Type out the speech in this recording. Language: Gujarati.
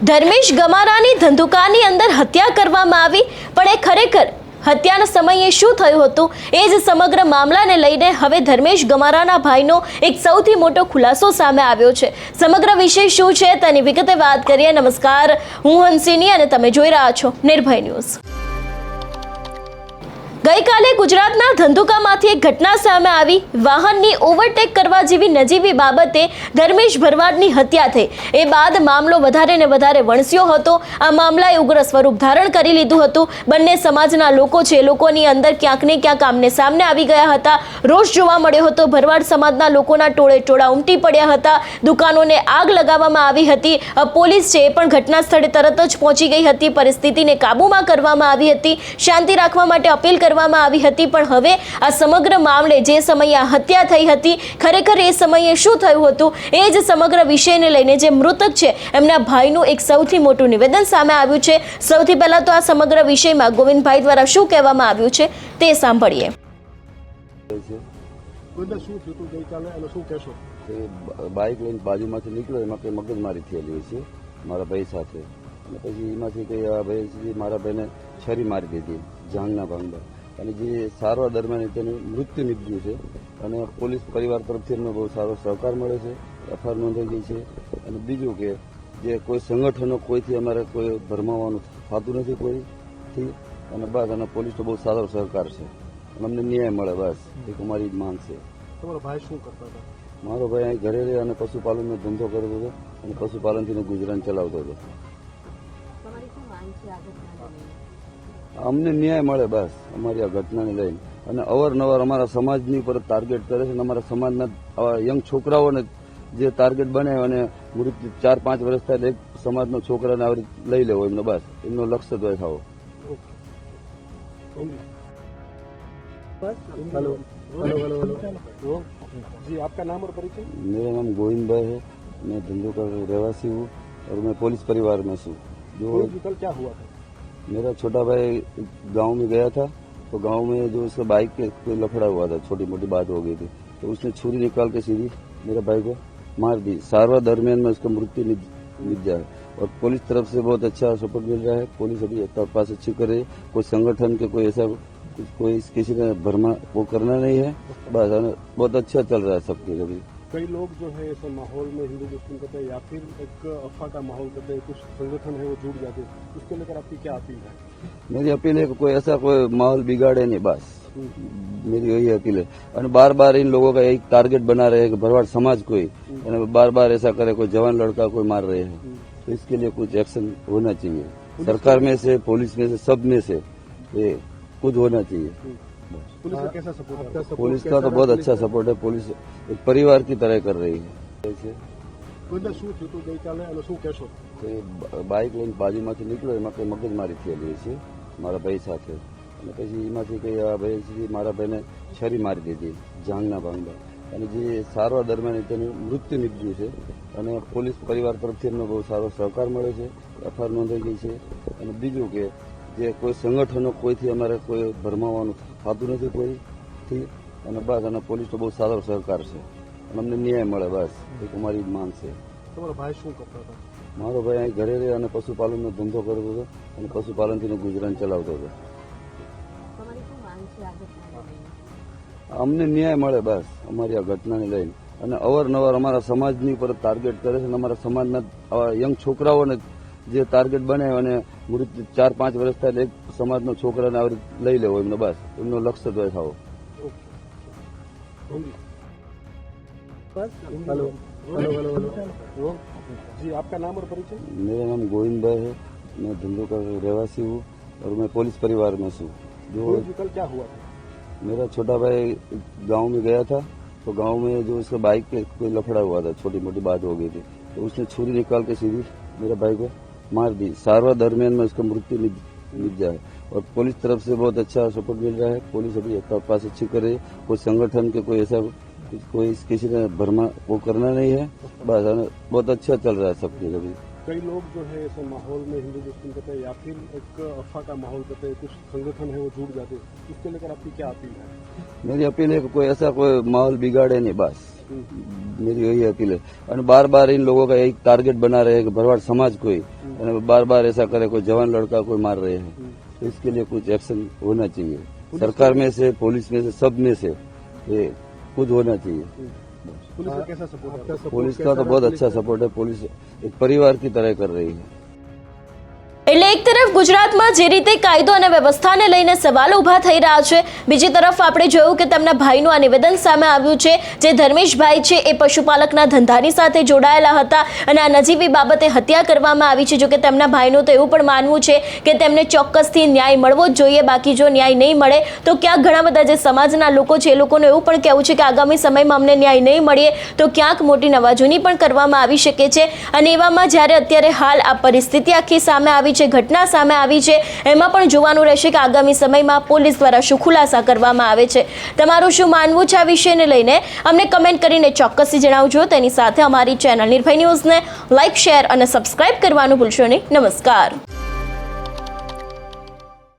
ધર્મેશ ગમારાની ધંધુકાની અંદર હત્યા કરવામાં આવી, પણ એ ખરેખર હત્યાના સમયે શું થયું હતું એ જ સમગ્ર મામલાને લઈને હવે ધર્મેશ ગમારાના ભાઈનો એક સૌથી મોટો ખુલાસો સામે આવ્યો છે। સમગ્ર વિષય શું છે તેની વિગતે વાત કરીએ। નમસ્કાર, હું હંસિની અને તમે જોઈ રહ્યા છો નિર્ભય ન્યૂઝ। ગઈકાલે ગુજરાતના ધંધુકામાંથી એક ઘટના સામે આવી। વાહનની ઓવરટેક કરવા જેવી નજીવી બાબતે ધર્મેશ ભરવાડની હત્યા થઈ। એ બાદ મામલો વધારે ને વધારે વણસ્યો હતો। આ મામલાએ ઉગ્ર સ્વરૂપ ધારણ કરી લીધું હતું। બંને સમાજના લોકો છે, લોકોની અંદર ક્યાંક ને ક્યાંક આમને સામને આવી ગયા હતા। રોષ જોવા મળ્યો હતો। ભરવાડ સમાજના લોકોના ટોળે ટોળા ઉમટી પડ્યા હતા। દુકાનોને આગ લગાવવામાં આવી હતી। પોલીસ છે એ પણ ઘટના સ્થળે તરત જ પહોંચી ગઈ હતી। પરિસ્થિતિને કાબૂમાં કરવામાં આવી હતી। શાંતિ રાખવા માટે અપીલ કરવામાં આવી હતી। પણ હવે આ સમગ્ર મામલે જે સમયે આ હત્યા થઈ હતી, ખરેખર એ સમયે શું થયું હતું એ જ સમગ્ર વિષયને લઈને જે મૃતક છે એમના ભાઈનું એક સૌથી મોટું નિવેદન સામે આવ્યું છે। સૌથી પહેલા તો આ સમગ્ર વિષયમાં ગોવિંદભાઈ દ્વારા શું કહેવામાં આવ્યું છે તે સાંભળીએ। બાઇક લઈને બાજુમાંથી નીકળ્યો, એમાં કંઈ મગજમારી થયેલી છે મારા ભાઈ સાથે, અને પછી એમાંથી કંઈ આ ભાઈ મારા ભાઈને છરી મારી દીધી જાંગના ભાંગમાં, અને જે સારવાર દરમિયાન તેનું મૃત્યુ નીપજ્યું છે। અને પોલીસ પરિવાર તરફથી અમને બહુ સારો સહકાર મળે છે। એફઆઈઆર નોંધાઈ ગઈ છે। અને બીજું કે જે કોઈ સંગઠનો કોઈથી અમારે કોઈ ભરમાવાનું થતું નથી કોઈથી, અને બસ અને પોલીસનો બહુ સારો સહકાર છે, અને અમને ન્યાય મળે, બસ એક અમારી જ માંગ છે। તમારો ભાઈ શું કરતા હતા? મારો ભાઈ અહીં ઘરે રહે અને પશુપાલનનો ધંધો કરતો હતો, અને પશુપાલનથી ગુજરાન ચલાવતો હતો। અમને ન્યાય મળે, બસ અમારી આ ઘટનાને લઈને। અને અવારનવાર અમારા સમાજની ઉપર ટાર્ગેટ કરે છે, અને અમારા સમાજના આવા યંગ છોકરાઓને જે ટાર્ગેટ બનાવે, અને મૃત્યુ 4-5 વર્ષ થાય એક સમાજનો છોકરાને આવી લઈ લેવો એમનો, બસ એમનો લક્ષ્ય દ્વય થાવો। हेलो हेलो हेलो हेलो जी, आपका नाम और परिचय? मेरा नाम गोविंद भाई है। मैं धंधुका रहवासी हूँ और मैं पुलिस परिवार में हूँ। जो कल क्या हुआ था? मेरा छोटा भाई गांव में गया था, तो गांव में जो उसका बाइक के कोई लफड़ा हुआ था, छोटी मोटी बात हो गई थी, तो उसने छुरी निकाल के सीधी मेरे भाई को मार दी। सारवार दरमियान में उसका मृत्यु निपजा है, और पुलिस तरफ से बहुत अच्छा सपोर्ट मिल रहा है। पुलिस अभी तपास अच्छी करे। कोई संगठन के कोई ऐसा कोई किसी का भरमा वो करना नहीं है, बस बहुत अच्छा चल रहा है सबके। अभी कई लोग जो है ऐसे माहौल में हिंदू मुस्लिम करते हैं, या फिर एक अफवाह का माहौल करते हैं, कुछ संगठन है वो जुड़ जाते हैं, उसको लेकर आपकी क्या अपील है? मेरी अपील है कि कोई ऐसा कोई माहौल बिगाड़े नहीं, बस मेरी यही अपील है। और बार बार इन लोगों का एक टारगेट बना रहे कि भरवाड़ समाज कोई बार बार ऐसा करे, कोई जवान लड़का कोई मार रहे हैं, तो इसके लिए कुछ एक्शन होना चाहिए। सरकार में से, पुलिस में से, सब में से ये कुछ होना चाहिए। पुलिस का कैसा सपोर्ट है? पुलिस का तो बहुत अच्छा सपोर्ट है। पुलिस एक परिवार की तरह कर रही है। બાઇક લઈને બાજુમાંથી નીકળ્યો, એમાં કંઈ મગજમારી થયેલી છે મારા ભાઈ સાથે, અને પછી એમાંથી કંઈ આ ભાઈ મારા ભાઈને છરી મારી દીધી જાંગના ભાંગમાં, અને જે સારવાર દરમિયાન તેનું મૃત્યુ નીપજ્યું છે। અને પોલીસ પરિવાર તરફથી અમને બહુ સારો સહકાર મળે છે। એફઆઈઆર નોંધાઈ ગઈ છે। અને બીજું કે જે કોઈ સંગઠનો કોઈથી અમારે કોઈ ભરમાવાનું થતું નથી કોઈથી, અને બસ અને પોલીસનો બહુ સારો સહકાર છે, અને અમને ન્યાય મળે, બસ એક અમારી જ માંગ છે। તમારો ભાઈ શું કરતા હતા? મારો ભાઈ અહીં ઘરે રહે અને પશુપાલનનો ધંધો કરતો હતો, અને પશુપાલનથી ગુજરાન ચલાવતો હતો। અમને ન્યાય મળે, બસ અમારી આ ઘટનાને લઈને। અને અવારનવાર અમારા સમાજની ઉપર ટાર્ગેટ કરે છે, અને અમારા સમાજના આવા યંગ છોકરાઓને જે ટાર્ગેટ બનાવે, અને મૃત્યુ 4-5 વર્ષ થાય એક સમાજનો છોકરાને આવી લઈ લેવો એમનો, બસ એમનો લક્ષ્ય દ્વય થાવો। हेलो हेलो हेलो हेलो जी, आपका नाम और परिचय? मेरा नाम गोविंद भाई है। मैं धंधुका रहवासी हूँ और मैं पुलिस परिवार में हूँ। जो कल क्या हुआ था? मेरा छोटा भाई गांव में गया था, तो गांव में जो उसका बाइक के कोई लफड़ा हुआ था, छोटी मोटी बात हो गई थी, तो उसने छुरी निकाल के सीधी मेरे भाई को मार दी। सारवार दरमियान में उसका मृत्यु निपजा है, और पुलिस तरफ से बहुत अच्छा सपोर्ट मिल रहा है। पुलिस अभी तपास अच्छी करे। कोई संगठन के कोई ऐसा कोई किसी का भरमा वो करना नहीं है, बस बहुत अच्छा चल रहा है सबके। अभी कई लोग जो है ऐसे माहौल में हिंदू मुस्लिम कहते हैं या फिर एक अफवाह का माहौल कहते हैं, कुछ संगठन है वो जुड़ जाते हैं, उसको लेकर आपकी क्या अपील है? मेरी अपील है कि कोई ऐसा कोई माहौल बिगाड़े नहीं, बस मेरी यही अपील है। और बार बार इन लोगों का एक टारगेट बना रहे हैं कि भरवाड़ समाज कोई बार बार ऐसा करे, कोई जवान लड़का कोई मार रहे हैं, तो इसके लिए कुछ एक्शन होना चाहिए। सरकार में से, पुलिस में से, सब में से ये कुछ होना चाहिए। पुलिस का कैसा सपोर्ट है? पुलिस का तो बहुत अच्छा सपोर्ट है। पुलिस एक परिवार की तरह कर रही है। એટલે એક તરફ ગુજરાતમાં જે રીતે કાયદો અને વ્યવસ્થાને લઈને સવાલો ઊભા થઈ રહ્યા છે, બીજી તરફ આપણે જોયું કે તેમના ભાઈનું આ નિવેદન સામે આવ્યું છે, જે ધર્મેશભાઈ છે એ પશુપાલકના ધંધાની સાથે જોડાયેલા હતા અને આ નજીવી બાબતે હત્યા કરવામાં આવી છે। જોકે તેમના ભાઈનું તો એવું પણ માનવું છે કે તેમને ચોક્કસથી ન્યાય મળવો જ જોઈએ, બાકી જો ન્યાય નહીં મળે તો ક્યાંક ઘણા બધા જે સમાજના લોકો છે એ લોકોનું એવું પણ કહેવું છે કે આગામી સમયમાં અમને ન્યાય નહીં મળે તો ક્યાંક મોટી નવાજૂની પણ કરવામાં આવી શકે છે। અને એવામાં જ્યારે અત્યારે હાલ આ પરિસ્થિતિ આખી સામે આવી છે, ઘટના સામે આવી છે, એમાં પણ જોવાનું રહેશે કે આગામી સમયમાં પોલીસ દ્વારા શું ખુલાસા કરવામાં આવે છે। તમારું શું માનવું છે આ વિષયને લઈને અમને કમેન્ટ કરીને ચોક્કસથી જણાવજો। તેની સાથે અમારી ચેનલ નિર્ભય ન્યૂઝને લાઇક, શેર અને સબસ્ક્રાઇબ કરવાનું ભૂલશો નહીં। નમસ્કાર।